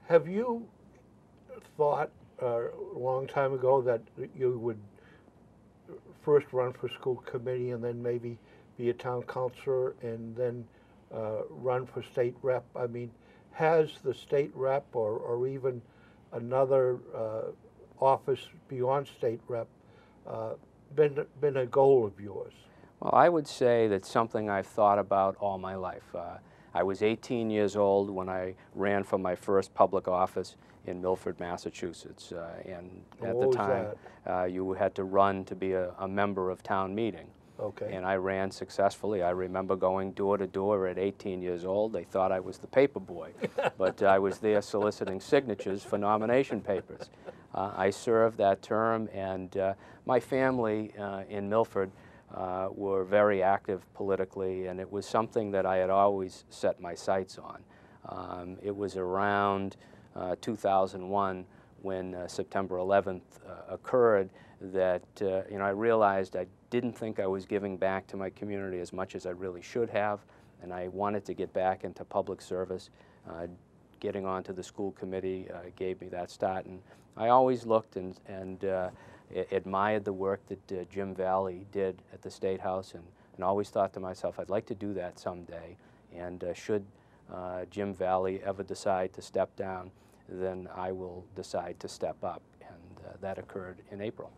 Have you thought a long time ago that you would first run for school committee and then maybe be a town councilor and then run for state rep? I mean, has the state rep or even another office beyond state rep been a goal of yours? Well, I would say that's something I've thought about all my life. I was 18 years old when I ran for my first public office in Milford, Massachusetts. And at the time, you had to run to be a member of town meeting. Okay. And I ran successfully. I remember going door to door at 18 years old. They thought I was the paper boy, but I was there soliciting signatures for nomination papers. I served that term, and my family in Milford were very active politically, and it was something that I had always set my sights on. It was around 2001 when September 11th occurred that I realized I didn't think I was giving back to my community as much as I really should have, and I wanted to get back into public service. Getting onto the school committee gave me that start, and I always looked and admired the work that Jim Valley did at the State House, and always thought to myself, I'd like to do that someday, and should Jim Valley ever decide to step down, then I will decide to step up, and that occurred in April.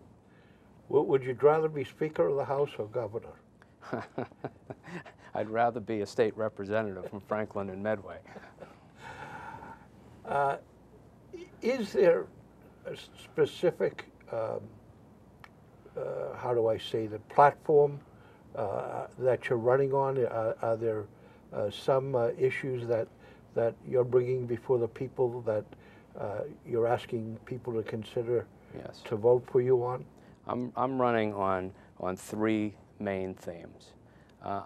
Would you rather be Speaker of the House or Governor? I'd rather be a state representative from Franklin and Medway. Is there a specific, how do I say, the platform that you're running on? Are there some issues that you're bringing before the people that you're asking people to consider Yes. to vote for you on? I'm running on three main themes.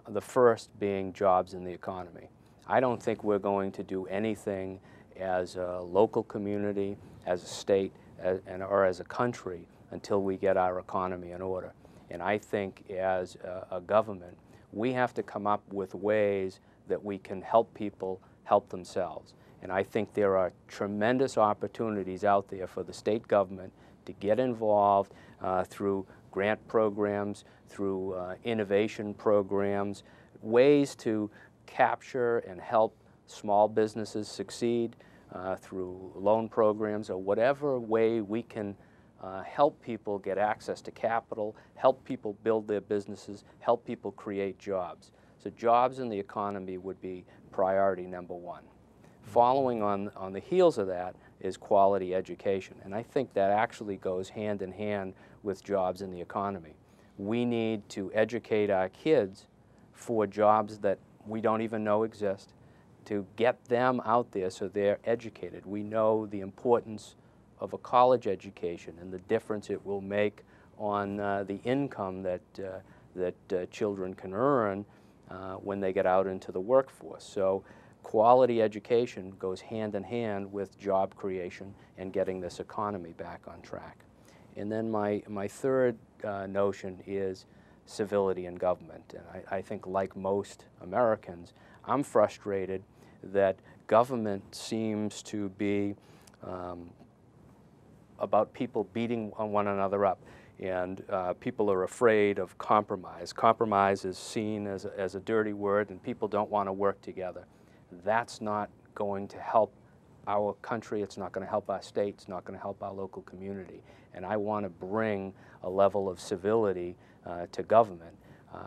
The first being jobs in the economy. I don't think we're going to do anything as a local community, as a state, or as a country until we get our economy in order. And I think as a government, we have to come up with ways that we can help people help themselves. And I think there are tremendous opportunities out there for the state government to get involved through grant programs, through innovation programs, ways to capture and help small businesses succeed through loan programs, or whatever way we can help people get access to capital, help people build their businesses, help people create jobs. So jobs in the economy would be priority number one. Following on the heels of that is quality education, and I think that actually goes hand in hand with jobs in the economy. We need to educate our kids for jobs that we don't even know exist, to get them out there so they're educated. We know the importance of a college education and the difference it will make on the income that children can earn when they get out into the workforce. So quality education goes hand in hand with job creation and getting this economy back on track. And then my third notion is civility in government. And I think, like most Americans, I'm frustrated that government seems to be about people beating one another up. And people are afraid of compromise. Compromise is seen as a dirty word, and people don't want to work together. That's not going to help our country, it's not going to help our state, it's not going to help our local community. And I want to bring a level of civility to government.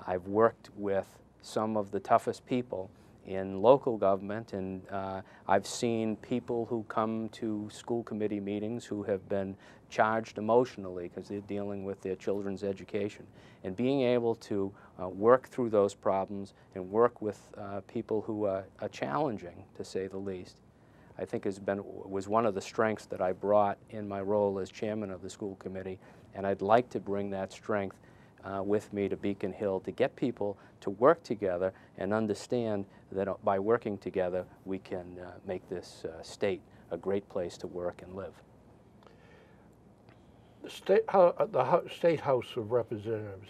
I've worked with some of the toughest people in local government, and I've seen people who come to school committee meetings who have been charged emotionally because they're dealing with their children's education. And being able to work through those problems and work with people who are challenging, to say the least, I think was one of the strengths that I brought in my role as chairman of the school committee, and I'd like to bring that strength with me to Beacon Hill to get people to work together and understand that by working together we can make this state a great place to work and live. The State House of Representatives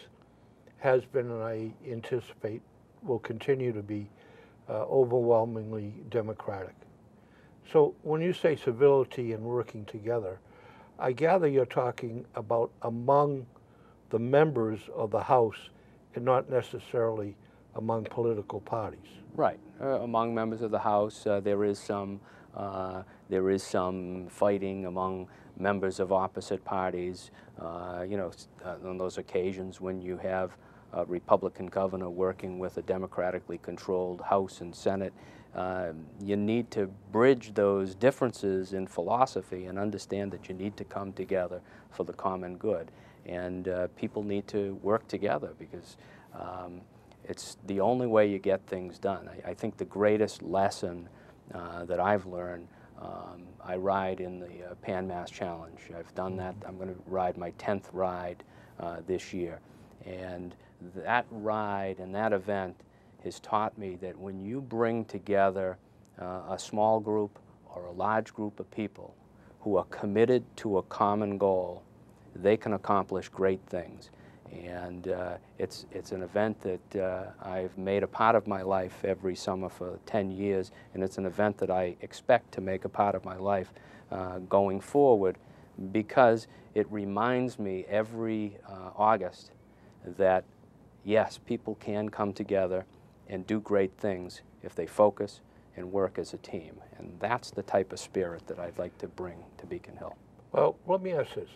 has been, and I anticipate will continue to be, overwhelmingly Democratic. So when you say civility and working together, I gather you're talking about among the members of the House and not necessarily among political parties. Right. Among members of the House, there is some fighting among members of opposite parties. On those occasions when you have a Republican governor working with a democratically controlled House and Senate, you need to bridge those differences in philosophy and understand that you need to come together for the common good. And people need to work together because it's the only way you get things done. I think the greatest lesson that I've learned, I ride in the Pan Mass Challenge. I've done that. I'm going to ride my 10th ride this year. And that ride and that event has taught me that when you bring together a small group or a large group of people who are committed to a common goal, they can accomplish great things. And it's an event that I've made a part of my life every summer for 10 years, and it's an event that I expect to make a part of my life going forward, because it reminds me every August that yes, people can come together and do great things if they focus and work as a team. And that's the type of spirit that I'd like to bring to Beacon Hill. Well, let me ask this.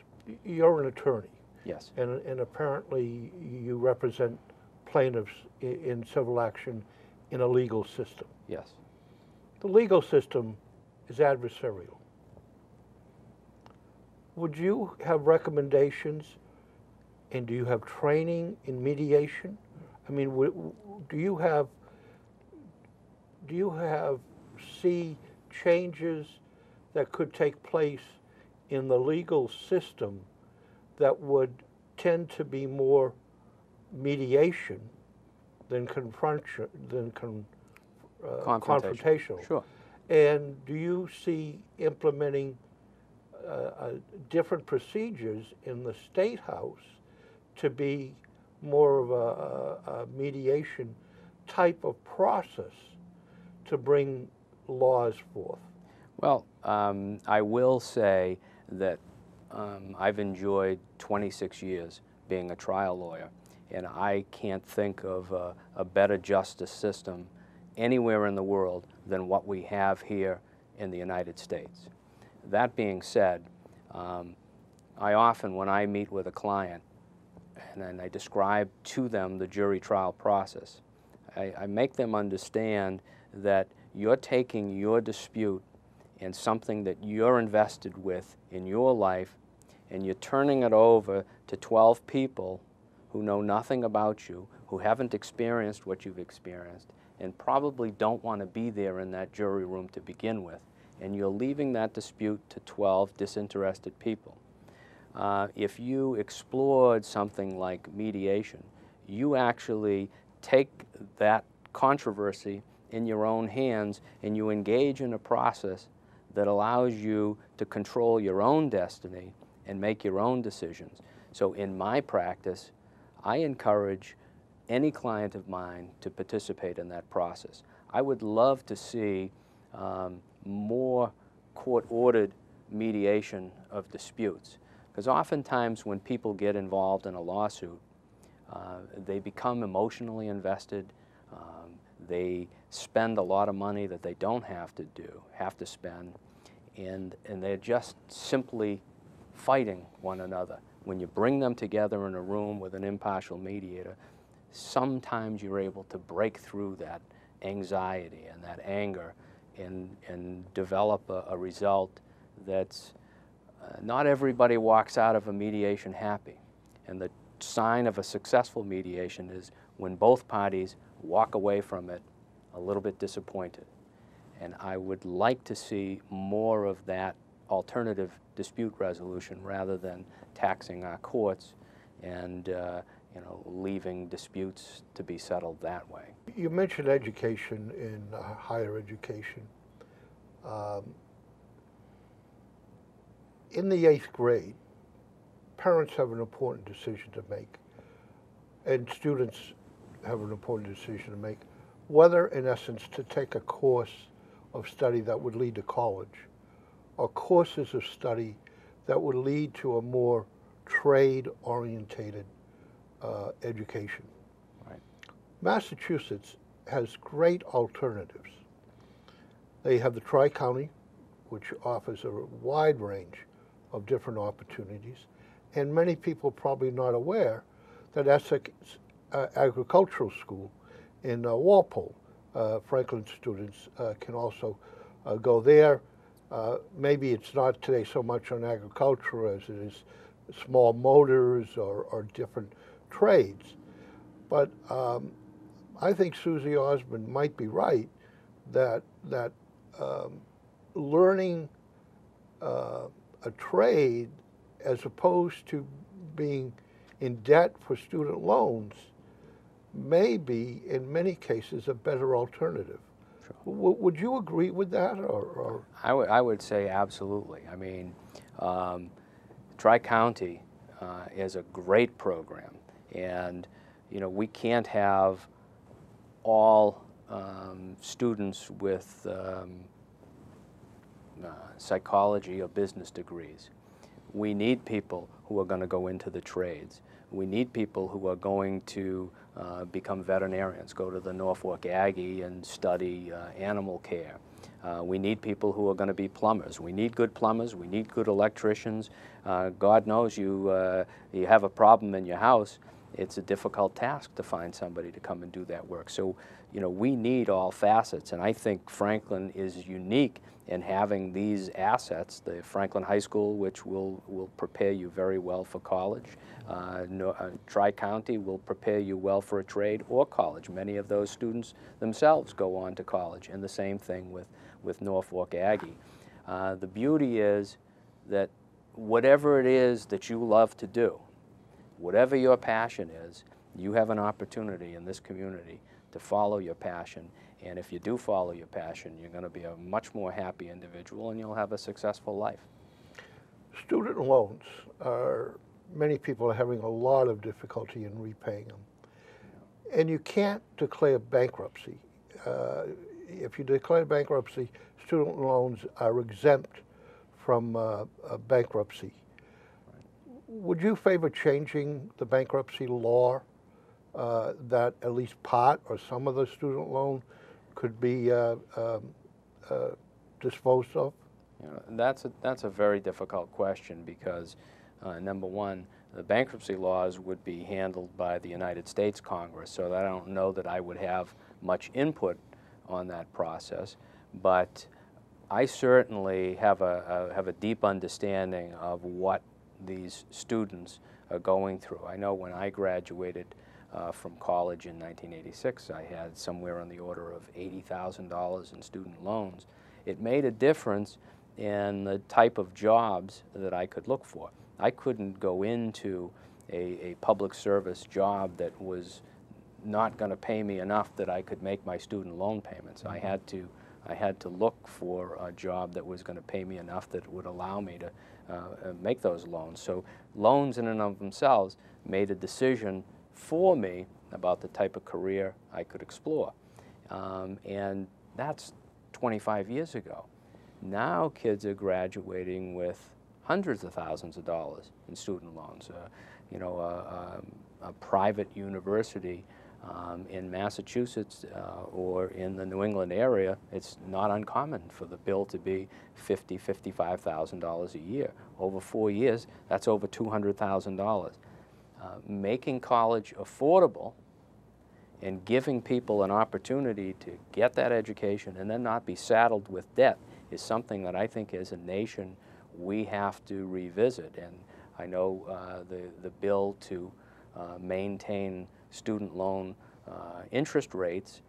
You're an attorney. Yes. And apparently you represent plaintiffs in civil action in a legal system. Yes. The legal system is adversarial. Would you have recommendations, and do you have training in mediation? I mean, do you have see changes that could take place in the legal system that would tend to be more mediation than confrontational? Sure. And do you see implementing different procedures in the State House to be more of a mediation type of process to bring laws forth? Well, I will say that I've enjoyed 26 years being a trial lawyer, and I can't think of a better justice system anywhere in the world than what we have here in the United States. That being said, I often, when I meet with a client and I describe to them the jury trial process, I make them understand that you're taking your dispute and something that you're invested with in your life, and you're turning it over to 12 people who know nothing about you, who haven't experienced what you've experienced, and probably don't want to be there in that jury room to begin with. And you're leaving that dispute to 12 disinterested people. If you explored something like mediation, you actually take that controversy in your own hands and you engage in a process that allows you to control your own destiny and make your own decisions. So in my practice, I encourage any client of mine to participate in that process. I would love to see more court-ordered mediation of disputes, because oftentimes when people get involved in a lawsuit, they become emotionally invested. They spend a lot of money that they don't have to spend, and they're just simply fighting one another. When you bring them together in a room with an impartial mediator, sometimes you're able to break through that anxiety and that anger and develop a result that's not everybody walks out of a mediation happy. And the sign of a successful mediation is when both parties walk away from it a little bit disappointed. And I would like to see more of that alternative dispute resolution rather than taxing our courts and leaving disputes to be settled that way. You mentioned education in higher education. In the 8th grade, parents have an important decision to make, and students have an important decision to make, whether, in essence, to take a course of study that would lead to college, or courses of study that would lead to a more trade-orientated education. Right. Massachusetts has great alternatives. They have the Tri-County, which offers a wide range of different opportunities, and many people probably not aware that Essex Agricultural School in Walpole, Franklin students can also go there. Maybe it's not today so much on agriculture as it is small motors or different trades. But I think Susie Osmond might be right that learning a trade as opposed to being in debt for student loans may be, in many cases, a better alternative. Sure. Would you agree with that? Or? I would say absolutely. I mean, Tri-County is a great program, and you know, we can't have all students with psychology or business degrees. We need people who are going to go into the trades. We need people who are going to become veterinarians, go to the Norfolk Aggie and study animal care. We need people who are going to be plumbers. We need good plumbers. We need good electricians. God knows you have a problem in your house. It's a difficult task to find somebody to come and do that work. So, you know, we need all facets, and I think Franklin is unique in having these assets. The Franklin High School, which will prepare you very well for college. Tri-County will prepare you well for a trade or college. Many of those students themselves go on to college, and the same thing with Norfolk Aggie. The beauty is that whatever it is that you love to do, whatever your passion is, you have an opportunity in this community to follow your passion. And if you do follow your passion, you're going to be a much more happy individual and you'll have a successful life. Student loans many people are having a lot of difficulty in repaying them. And you can't declare bankruptcy. If you declare bankruptcy, student loans are exempt from bankruptcy. Would you favor changing the bankruptcy law that at least part or some of the student loan could be disposed of? You know, that's a very difficult question because, number one, the bankruptcy laws would be handled by the United States Congress, so I don't know that I would have much input on that process. But I certainly have a deep understanding of what these students are going through. I know when I graduated from college in 1986, I had somewhere on the order of $80,000 in student loans. It made a difference in the type of jobs that I could look for. I couldn't go into a public service job that was not going to pay me enough that I could make my student loan payments. I had to look for a job that was going to pay me enough that would allow me to make those loans. So loans in and of themselves made a decision for me about the type of career I could explore. And that's 25 years ago. Now kids are graduating with hundreds of thousands of dollars in student loans. You know, a private university in Massachusetts or in the New England area, it's not uncommon for the bill to be $50,000, $55,000 a year. Over 4 years, that's over $200,000. Making college affordable and giving people an opportunity to get that education and then not be saddled with debt is something that I think as a nation we have to revisit. And I know the bill to maintain student loan interest rates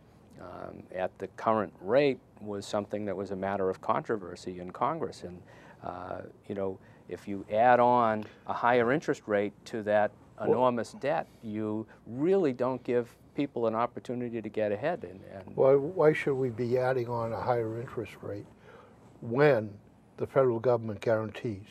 at the current rate was something that was a matter of controversy in Congress. And you know, if you add on a higher interest rate to that enormous debt, you really don't give people an opportunity to get ahead. And why should we be adding on a higher interest rate when the federal government guarantees